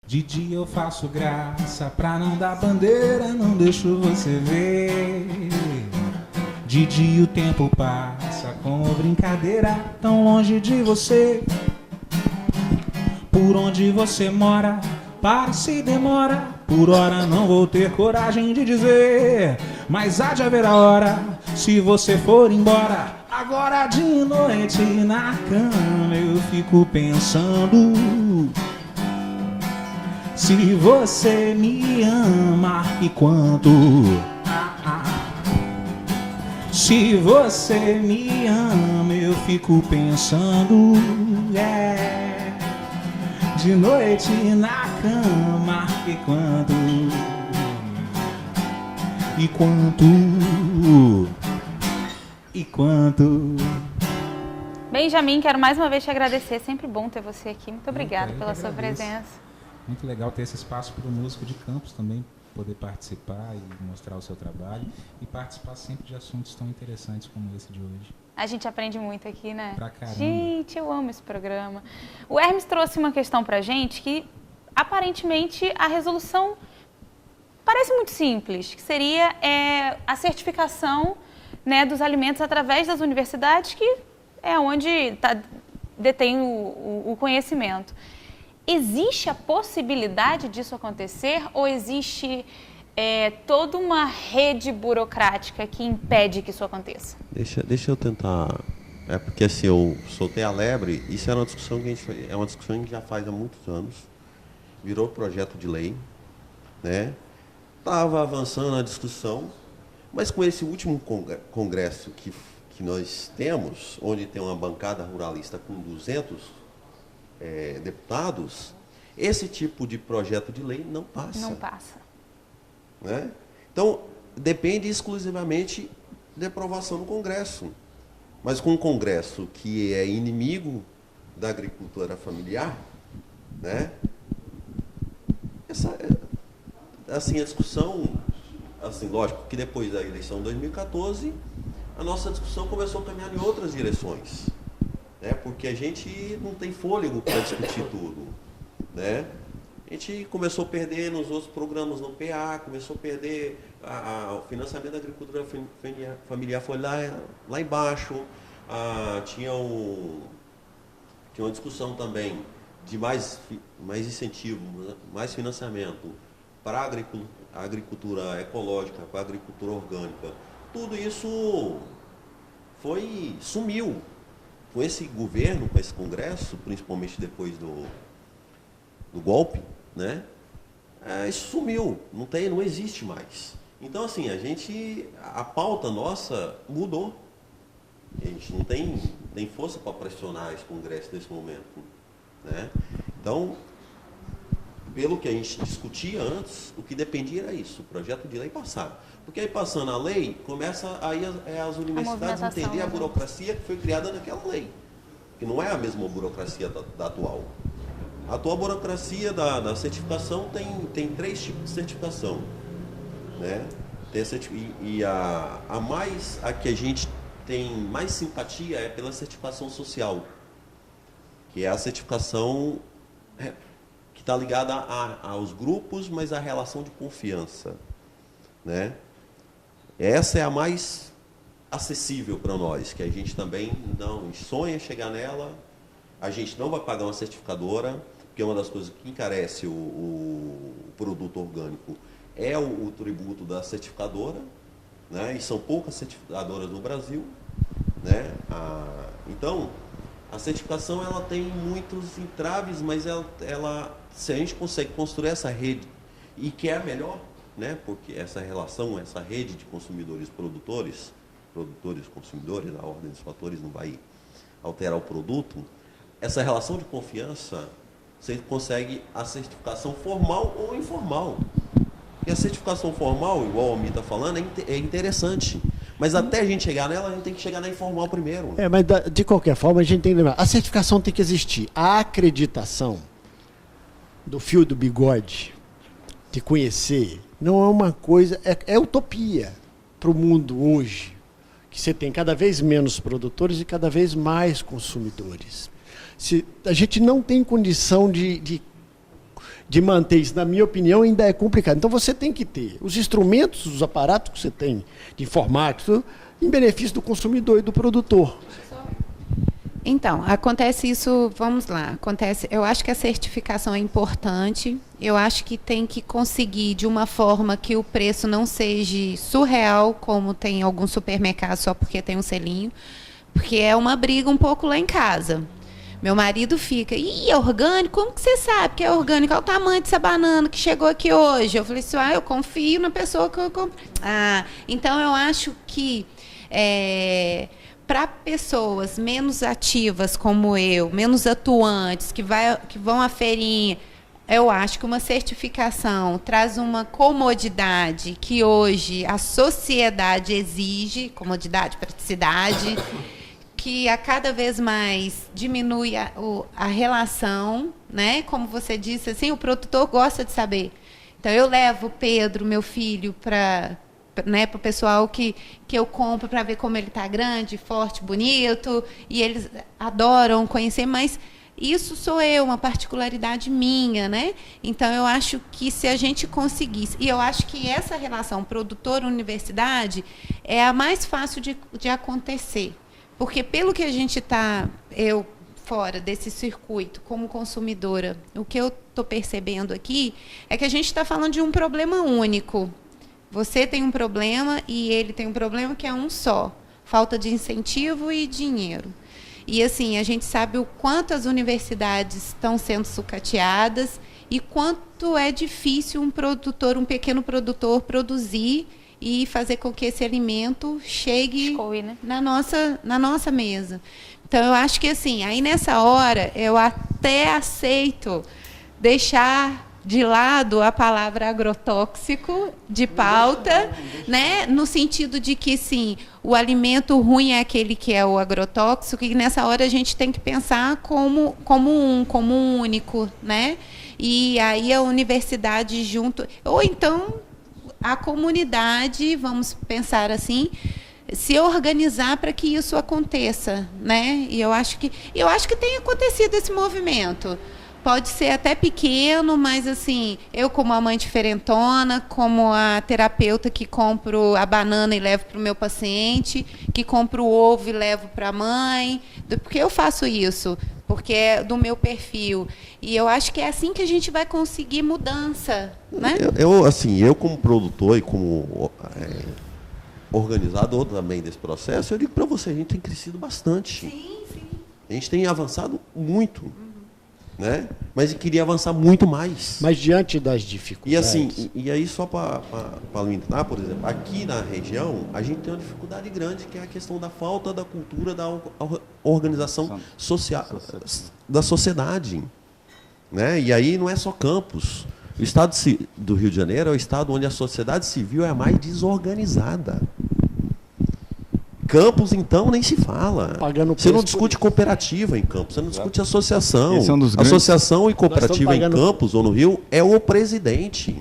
De dia eu faço graça pra não dar bandeira, não deixo você ver. De dia o tempo passa como brincadeira, tão longe de você. Por onde você mora, para se demora. Por hora não vou ter coragem de dizer, mas há de haver a hora, se você for embora. Agora de noite na cama eu fico pensando, se você me ama e quanto. Se você me ama eu fico pensando, de noite na cama e quanto. E quanto. E quanto. Benjamin, quero mais uma vez te agradecer. É sempre bom ter você aqui. Muito obrigada pela sua presença. Muito legal ter esse espaço para o músico de Campos também poder participar e mostrar o seu trabalho e participar sempre de assuntos tão interessantes como esse de hoje. A gente aprende muito aqui, né? Pra caramba. Gente, eu amo esse programa. O Hermes trouxe uma questão pra gente que, aparentemente, a resolução parece muito simples, que seria a certificação, né, dos alimentos através das universidades, que é onde detém o conhecimento. Existe a possibilidade disso acontecer ou existe toda uma rede burocrática que impede que isso aconteça? Deixa eu tentar. É porque assim, eu soltei a lebre, isso é uma discussão que é uma discussão que a gente já faz há muitos anos, virou projeto de lei, né? Estava avançando a discussão, mas com esse último congresso que nós temos, onde tem uma bancada ruralista com 200 deputados, esse tipo de projeto de lei não passa. Não passa. Né? Então, depende exclusivamente da aprovação no Congresso. Mas com um Congresso que é inimigo da agricultura familiar, né? Assim, a discussão, assim, lógico que depois da eleição de 2014, a nossa discussão começou a caminhar em outras direções, né? Porque a gente não tem fôlego para discutir tudo, né? A gente começou a perder nos outros programas no PA, começou a perder o financiamento da agricultura familiar, foi lá embaixo. Tinha uma discussão também de mais incentivo, mais financiamento para a agricultura ecológica, para a agricultura orgânica. Tudo isso sumiu. Com esse governo, com esse Congresso, principalmente depois do golpe, né? Isso sumiu, não existe mais. Então, assim, a pauta nossa mudou. A gente não tem força para pressionar esse Congresso nesse momento, né? Então, pelo que a gente discutia antes, o que dependia era isso, o projeto de lei passar. Porque aí passando a lei, começa aí as universidades entender a burocracia que foi criada naquela lei, que não é a mesma burocracia da atual. A atual burocracia da certificação tem 3 tipos de certificação, né? A que a gente tem mais simpatia é pela certificação social, que é a certificação que está ligada aos grupos, mas à relação de confiança, né? Essa é a mais acessível para nós, que a gente também não sonha chegar nela. A gente não vai pagar uma certificadora, porque uma das coisas que encarece o produto orgânico é o tributo da certificadora, né? E são poucas certificadoras no Brasil, né? Então, a certificação ela tem muitos entraves, mas se a gente consegue construir essa rede, e que é a melhor, né? Porque essa relação, essa rede de consumidores-produtores, produtores-consumidores, a ordem dos fatores não vai alterar o produto, essa relação de confiança, você consegue a certificação formal ou informal. E a certificação formal, igual o Almir está falando, é interessante. Mas até a gente chegar nela, a gente tem que chegar na informal primeiro. Mas de qualquer forma, a gente tem que lembrar, a certificação tem que existir. A acreditação do fio do bigode, de conhecer, não é uma coisa, é utopia para o mundo hoje, que você tem cada vez menos produtores e cada vez mais consumidores. A gente não tem condição de de manter isso, na minha opinião, ainda é complicado. Então, você tem que ter os instrumentos, os aparatos que você tem de informática, em benefício do consumidor e do produtor. Então, acontece isso, vamos lá, eu acho que a certificação é importante, eu acho que tem que conseguir de uma forma que o preço não seja surreal, como tem em alguns supermercados só porque tem um selinho, porque é uma briga um pouco lá em casa. Meu marido fica, é orgânico? Como que você sabe que é orgânico? Olha o tamanho dessa banana que chegou aqui hoje. Eu falei assim, eu confio na pessoa que eu compro. Então eu acho que para pessoas menos ativas como eu, menos atuantes, que vão à feirinha, eu acho que uma certificação traz uma comodidade que hoje a sociedade exige, comodidade, praticidade, que a cada vez mais diminui a relação, né? Como você disse, assim, o produtor gosta de saber. Então, eu levo o Pedro, meu filho, para o pessoal que eu compro para ver como ele está grande, forte, bonito, e eles adoram conhecer, mas isso sou eu, uma particularidade minha, né? Então, eu acho que se a gente conseguisse, e eu acho que essa relação produtor-universidade é a mais fácil de acontecer. Porque pelo que a gente está, eu fora desse circuito, como consumidora, o que eu estou percebendo aqui é que a gente está falando de um problema único. Você tem um problema e ele tem um problema que é um só. Falta de incentivo e dinheiro. E assim, a gente sabe o quanto as universidades estão sendo sucateadas e quanto é difícil um pequeno produtor produzir e fazer com que esse alimento chegue na nossa mesa. Então, eu acho que, assim, aí nessa hora, eu até aceito deixar de lado a palavra agrotóxico de pauta, né? No sentido de que, sim, o alimento ruim é aquele que é o agrotóxico, e nessa hora a gente tem que pensar como um único, né? E aí a universidade junto, ou então a comunidade, vamos pensar assim, se organizar para que isso aconteça, né? E eu acho que tem acontecido esse movimento. Pode ser até pequeno, mas assim, eu como a mãe diferentona, como a terapeuta que compro a banana e levo para o meu paciente, que compro o ovo e levo para a mãe, porque eu faço isso, porque é do meu perfil. E eu acho que é assim que a gente vai conseguir mudança, né? Eu como produtor e como organizador também desse processo, eu digo para você, a gente tem crescido bastante. Sim. A gente tem avançado muito. Né? Mas eu queria avançar muito mais. Mas diante das dificuldades... E assim, e aí só para limitar, por exemplo, aqui na região, a gente tem uma dificuldade grande, que é a questão da falta da cultura da organização social, da sociedade. Né? E aí não é só Campos. O estado do Rio de Janeiro é o estado onde a sociedade civil é a mais desorganizada. Campos, então, nem se fala. Você não discute cooperativa em Campos, você não discute associação. Esse é um dos grandes... Associação e cooperativa em Campos ou no Rio é o presidente.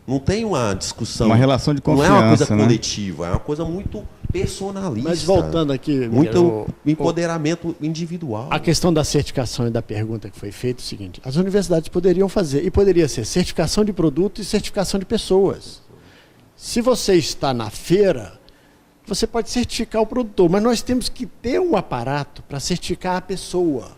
Não tem uma discussão. Uma relação de confiança. Não é uma coisa coletiva, é uma coisa muito personalista. Mas voltando aqui... Muito empoderamento individual. A questão da certificação e da pergunta que foi feita é o seguinte: as universidades poderiam fazer, e poderia ser certificação de produto e certificação de pessoas. Se você está na feira, você pode certificar o produtor, mas nós temos que ter um aparato para certificar a pessoa.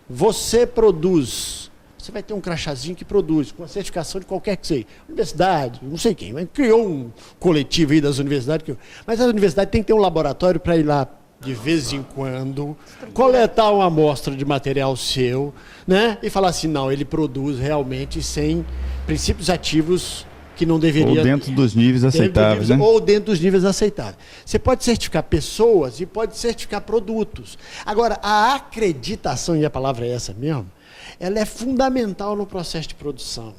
Você produz, você vai ter um crachazinho que produz, com a certificação de qualquer que seja. Universidade, não sei quem, mas criou um coletivo aí das universidades. Mas a universidade tem que ter um laboratório para ir lá de vez em quando, coletar uma amostra de material seu, né? E falar assim, não, ele produz realmente sem princípios ativos que não deveria... Ou dentro dos níveis aceitáveis, né? Ou dentro dos níveis aceitáveis. Você pode certificar pessoas e pode certificar produtos. Agora, a acreditação, e a palavra é essa mesmo, ela é fundamental no processo de produção.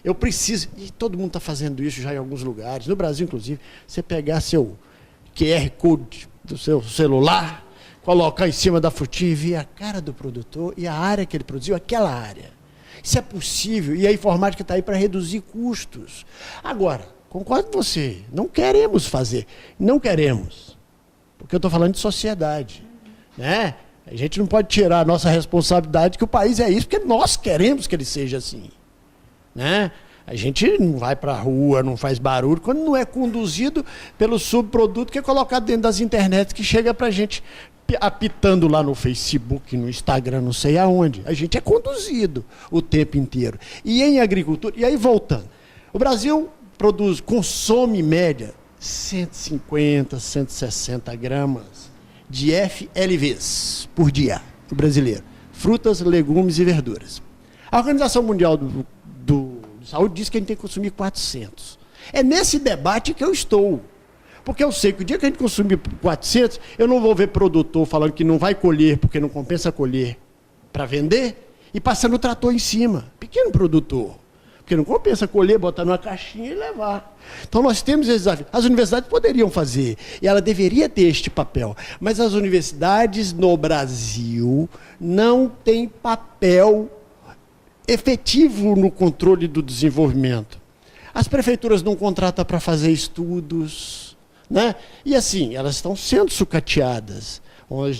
Eu preciso, e todo mundo está fazendo isso já em alguns lugares, no Brasil, inclusive, você pegar seu QR Code do seu celular, colocar em cima da frutinha e ver a cara do produtor e a área que ele produziu, aquela área. Isso é possível, e a informática está aí para reduzir custos. Agora, concordo com você, não queremos fazer, não queremos, porque eu estou falando de sociedade, né? A gente não pode tirar a nossa responsabilidade que o país é isso, porque nós queremos que ele seja assim. né? A gente não vai para a rua, não faz barulho, quando não é conduzido pelo subproduto que é colocado dentro das internets, que chega para a gente apitando lá no Facebook, no Instagram, não sei aonde. A gente é conduzido o tempo inteiro. E em agricultura, e aí voltando, o Brasil consome em média 150, 160 gramas de FLVs por dia, o brasileiro. Frutas, legumes e verduras. A Organização Mundial de Saúde diz que a gente tem que consumir 400. É nesse debate que eu estou. Porque eu sei que o dia que a gente consumir 400, eu não vou ver produtor falando que não vai colher porque não compensa colher para vender e passando o trator em cima. Pequeno produtor. Porque não compensa colher, botar numa caixinha e levar. Então nós temos esse desafio. As universidades poderiam fazer, e ela deveria ter este papel. Mas as universidades no Brasil não têm papel efetivo no controle do desenvolvimento. As prefeituras não contratam para fazer estudos, né? E assim, elas estão sendo sucateadas.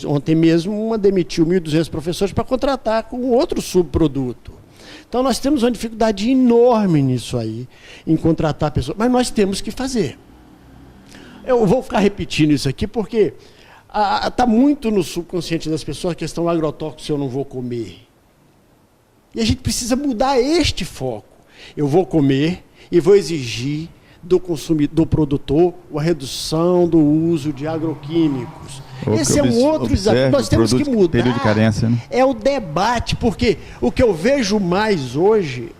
Ontem mesmo uma demitiu 1.200 professores para contratar com outro subproduto. Então nós temos uma dificuldade enorme nisso aí, em contratar pessoas, mas nós temos que fazer. Eu vou ficar repetindo isso aqui porque está muito no subconsciente das pessoas a questão do agrotóxico, se eu não vou comer. E a gente precisa mudar este foco. Eu vou comer e vou exigir do produtor a redução do uso de agroquímicos. Esse é um outro desafio. Nós temos que mudar. Período de carência, né? É o debate, porque o que eu vejo mais hoje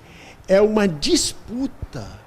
é uma disputa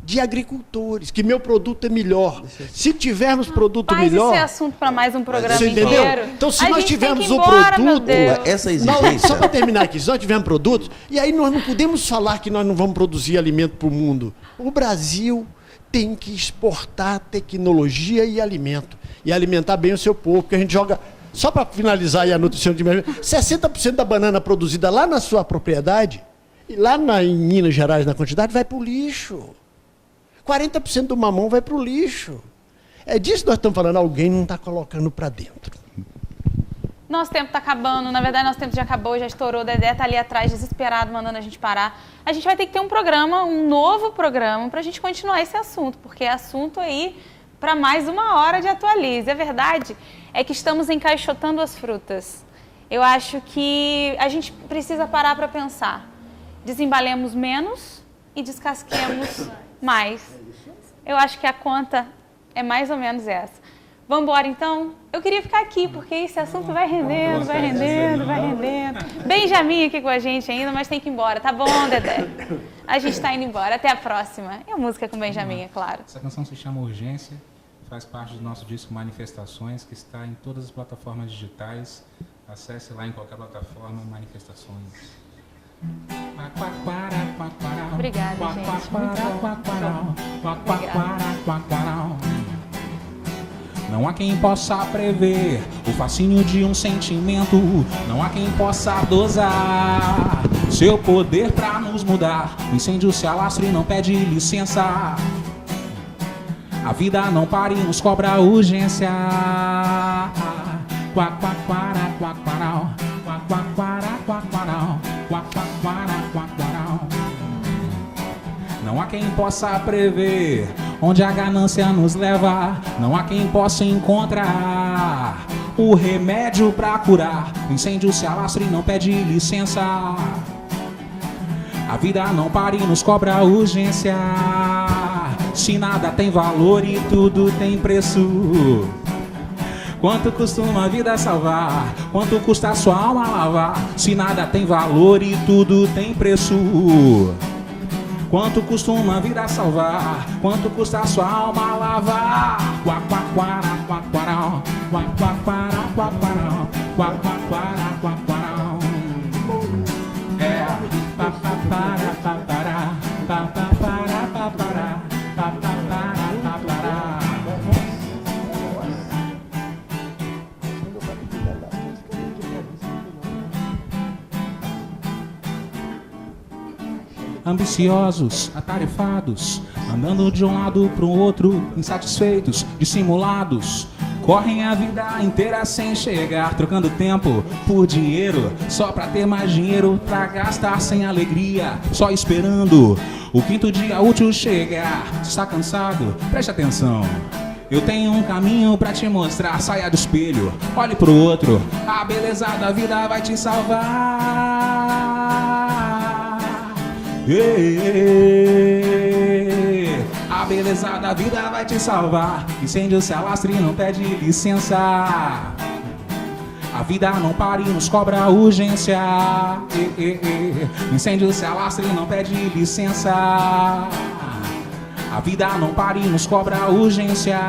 de agricultores, que meu produto é melhor. Se tivermos produto melhor... Esse é assunto para mais um programa você inteiro. Entendeu? Então, se nós tivermos um embora, produto... Essa exigência... Só para terminar aqui, se nós tivermos produtos, e aí nós não podemos falar que nós não vamos produzir alimento para o mundo. O Brasil tem que exportar tecnologia e alimento. E alimentar bem o seu povo, porque a gente joga... Só para finalizar aí a nutrição de 60% da banana produzida lá na sua propriedade, e lá em Minas Gerais, na quantidade, vai para o lixo. 40% do mamão vai para o lixo. É disso que nós estamos falando, alguém não está colocando para dentro. Nosso tempo está acabando, na verdade nosso tempo já acabou, já estourou, o Dedé está ali atrás, desesperado, mandando a gente parar. A gente vai ter que ter um novo programa, para a gente continuar esse assunto, porque é assunto aí para mais uma hora de Atualize. A verdade é que estamos encaixotando as frutas. Eu acho que a gente precisa parar para pensar. Desembalemos menos e descasquemos mais. Eu acho que a conta é mais ou menos essa. Vamos embora, então? Eu queria ficar aqui, porque esse assunto vai rendendo, vai rendendo, vai rendendo. Benjamin aqui com a gente ainda, mas tem que ir embora. Tá bom, Dedé? A gente está indo embora. Até a próxima. E a música com Benjamin, é claro. Essa canção se chama Urgência, faz parte do nosso disco Manifestações, que está em todas as plataformas digitais. Acesse lá em qualquer plataforma, Manifestações. Obrigada, gente. Não há quem possa prever o fascínio de um sentimento. Não há quem possa dosar seu poder pra nos mudar. O incêndio se alastra e não pede licença. A vida não para e nos cobra urgência. Não há quem possa prever onde a ganância nos leva. Não há quem possa encontrar o remédio pra curar. O incêndio se alastra e não pede licença. A vida não para e nos cobra urgência. Se nada tem valor e tudo tem preço, quanto custa uma vida salvar? Quanto custa a sua alma lavar? Se nada tem valor e tudo tem preço, quanto custa uma vida salvar? Quanto custa a sua alma lavar? Ambiciosos, atarefados, andando de um lado para o outro, insatisfeitos, dissimulados, correm a vida inteira sem chegar, trocando tempo por dinheiro, só pra ter mais dinheiro pra gastar sem alegria, só esperando o quinto dia útil chegar. Se está cansado, preste atenção. Eu tenho um caminho pra te mostrar, saia do espelho, olhe pro outro, a beleza da vida vai te salvar. A beleza da vida vai te salvar. Incêndio se alastra e não pede licença. A vida não para e nos cobra urgência. Incêndio se alastra e não pede licença. A vida não para e nos cobra urgência.